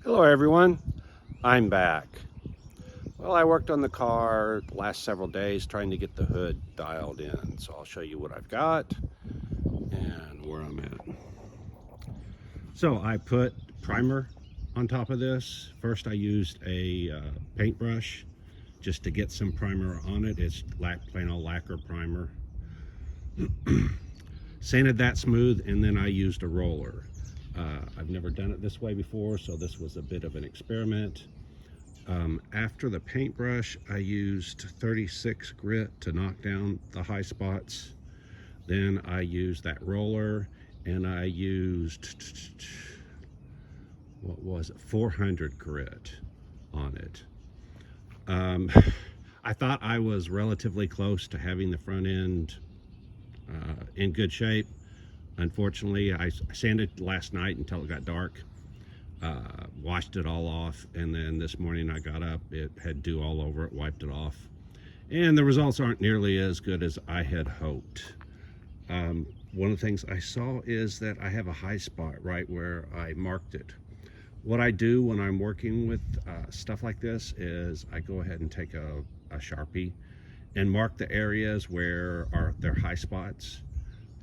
Hello everyone, I'm back. Well, I worked on the car the last several days trying to get the hood dialed in. So I'll show you what I've got and where I'm at. So I put primer on top of this. First I used a paintbrush just to get some primer on it. It's plain old lacquer primer. Sanded that smooth, and then I used a roller. I've never done it this way before, so this was a bit of an experiment. After the paintbrush, I used 36 grit to knock down the high spots. Then I used that roller, and I used, what was it, 400 grit on it. I thought I was relatively close to having the front end in good shape. Unfortunately, I sanded last night until it got dark, washed it all off, and then this morning I got up, it had dew all over it, wiped it off, and the results aren't nearly as good as I had hoped. One of the things I saw is that I have a high spot right where I marked it. What I do when I'm working with stuff like this is I go ahead and take a Sharpie and mark the areas where there are high spots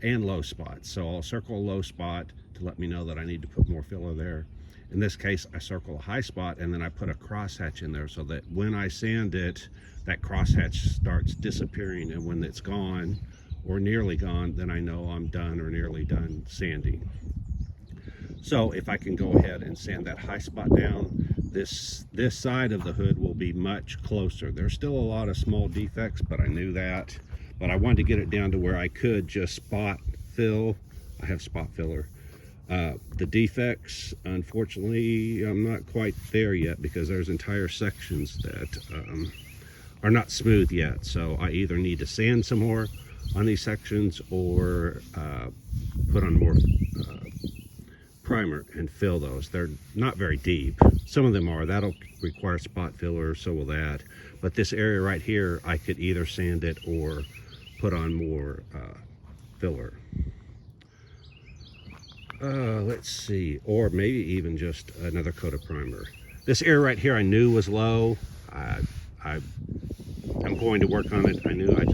and low spots. So I'll circle a low spot to let me know that I need to put more filler there. In this case, I circle a high spot and then I put a crosshatch in there so that when I sand it, that crosshatch starts disappearing, and when it's gone or nearly gone, then I know I'm done or nearly done sanding. So if I can go ahead and sand that high spot down, this side of the hood will be much closer. There's still a lot of small defects, but I knew that. But I wanted to get it down to where I could just spot fill. I have spot filler. The defects, unfortunately, I'm not quite there yet because there's entire sections that are not smooth yet. So I either need to sand some more on these sections or put on more primer and fill those. They're not very deep. Some of them are. That'll require spot filler, so will that. But this area right here, I could either sand it or put on more filler. Let's see, or maybe even just another coat of primer. This area right here I knew was low. I'm going to work on it. I knew, I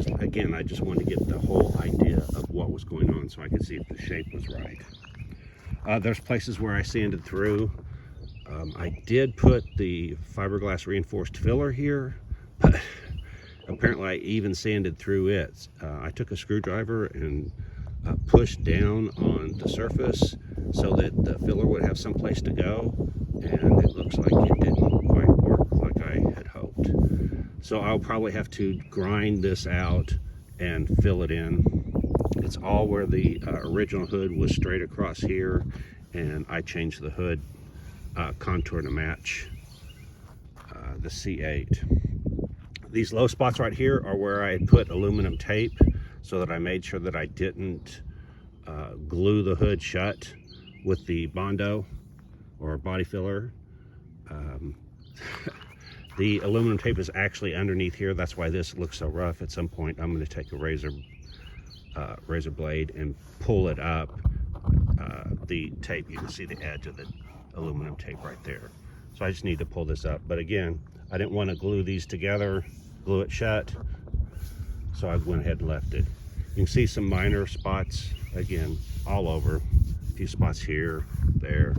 just wanted to get the whole idea of what was going on so I could see if the shape was right. There's places where I sanded through. I did put the fiberglass reinforced filler here, but apparently I even sanded through it. I took a screwdriver and pushed down on the surface so that the filler would have some place to go, and it looks like it didn't quite work like I had hoped. So I'll probably have to grind this out and fill it in. It's all where the original hood was straight across here, and I changed the hood contour to match the C8. These low spots right here are where I had put aluminum tape so that I made sure that I didn't glue the hood shut with the Bondo or body filler. The aluminum tape is actually underneath here. That's why this looks so rough. At some point I'm going to take a razor blade and pull it up. The tape, you can see the edge of the aluminum tape right there. So I just need to pull this up. But again, I didn't want to glue these together, glue it shut, so I went ahead and left it. You can see some minor spots, again, all over. A few spots here, there.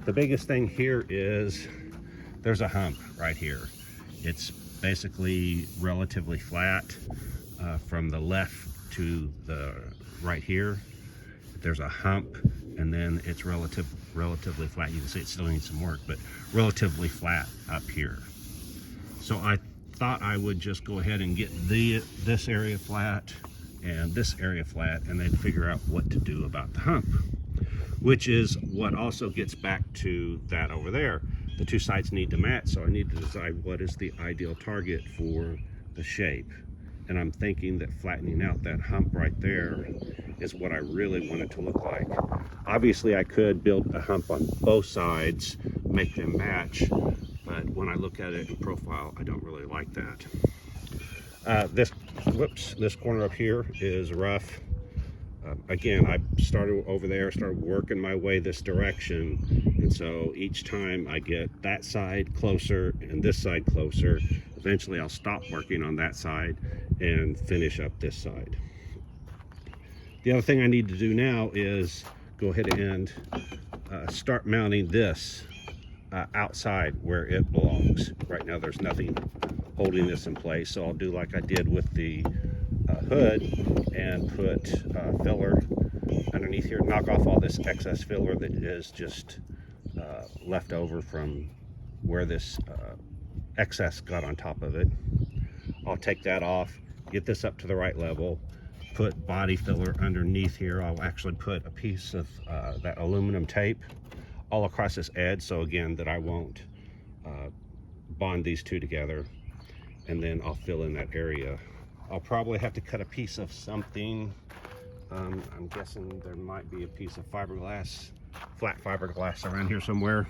The biggest thing here is there's a hump right here. It's basically relatively flat from the left to the right here. There's a hump, and then it's relatively flat. You can see it still needs some work, but relatively flat up here. So I thought I would just go ahead and get this area flat and this area flat, and then figure out what to do about the hump, which is what also gets back to that over there. The two sides need to match, so I need to decide what is the ideal target for the shape. And I'm thinking that flattening out that hump right there is what I really want it to look like. Obviously I could build a hump on both sides, make them match, but when I look at it in profile, I don't really like that. This corner up here is rough. Again, I started over there, started working my way this direction, and so each time I get that side closer and this side closer, eventually I'll stop working on that side and finish up this side. The other thing I need to do now is go ahead and start mounting this outside where it belongs. Right now there's nothing holding this in place, so I'll do like I did with the hood and put filler underneath here, knock off all this excess filler that is just left over from where this excess got on top of it. I'll take that off, get this up to the right level, put body filler underneath here. I'll actually put a piece of that aluminum tape all across this edge, so again that I won't bond these two together, and then I'll fill in that area. I'll probably have to cut a piece of something. I'm guessing there might be a piece of fiberglass, flat fiberglass around here somewhere.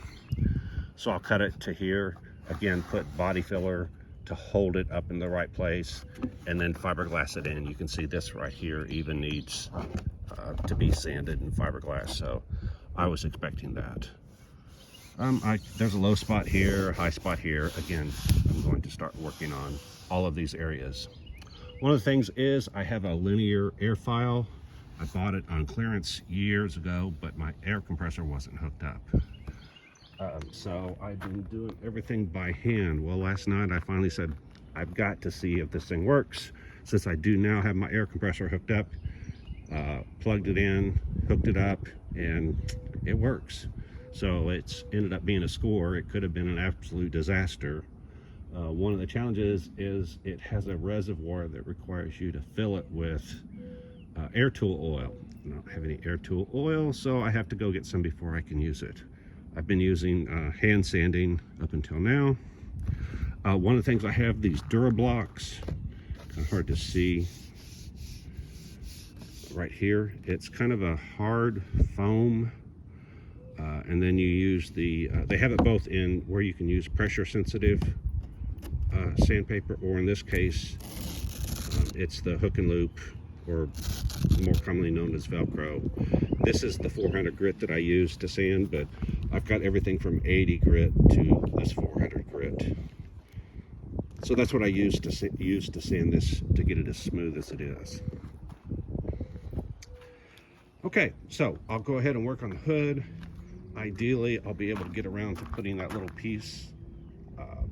So I'll cut it to here. Again, put body filler to hold it up in the right place, and then fiberglass it in. You can see this right here even needs to be sanded in fiberglass, so I was expecting that. There's a low spot here, a high spot here. Again, I'm going to start working on all of these areas. One of the things is I have a linear air file. I bought it on clearance years ago, but my air compressor wasn't hooked up. So I've been doing everything by hand. Well, last night I finally said, I've got to see if this thing works. Since I do now have my air compressor hooked up, plugged it in, hooked it up, and it works. So it's ended up being a score. It could have been an absolute disaster. One of the challenges is it has a reservoir that requires you to fill it with air tool oil. I don't have any air tool oil, so I have to go get some before I can use it. I've been using hand sanding up until now. One of the things I have, these Durablocks, kind of hard to see right here. It's kind of a hard foam, and then you use the, they have it both in where you can use pressure sensitive sandpaper, or in this case, it's the hook and loop, or more commonly known as Velcro. This is the 400 grit that I use to sand, but I've got everything from 80 grit to this 400 grit. So that's what I use to sand this, to get it as smooth as it is. Okay, so I'll go ahead and work on the hood. Ideally, I'll be able to get around to putting that little piece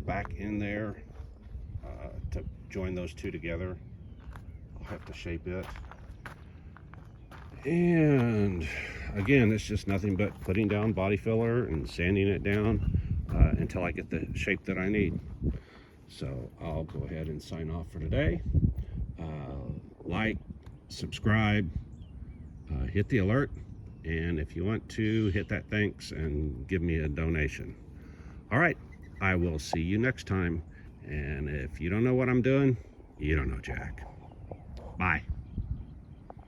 back in there to join those two together. I'll have to shape it. And again, it's just nothing but putting down body filler and sanding it down until I get the shape that I need. So I'll go ahead and sign off for today. Like, subscribe, hit the alert, and if you want to, hit that thanks and give me a donation. All right, I will see you next time. And if you don't know what I'm doing, you don't know Jack. Bye.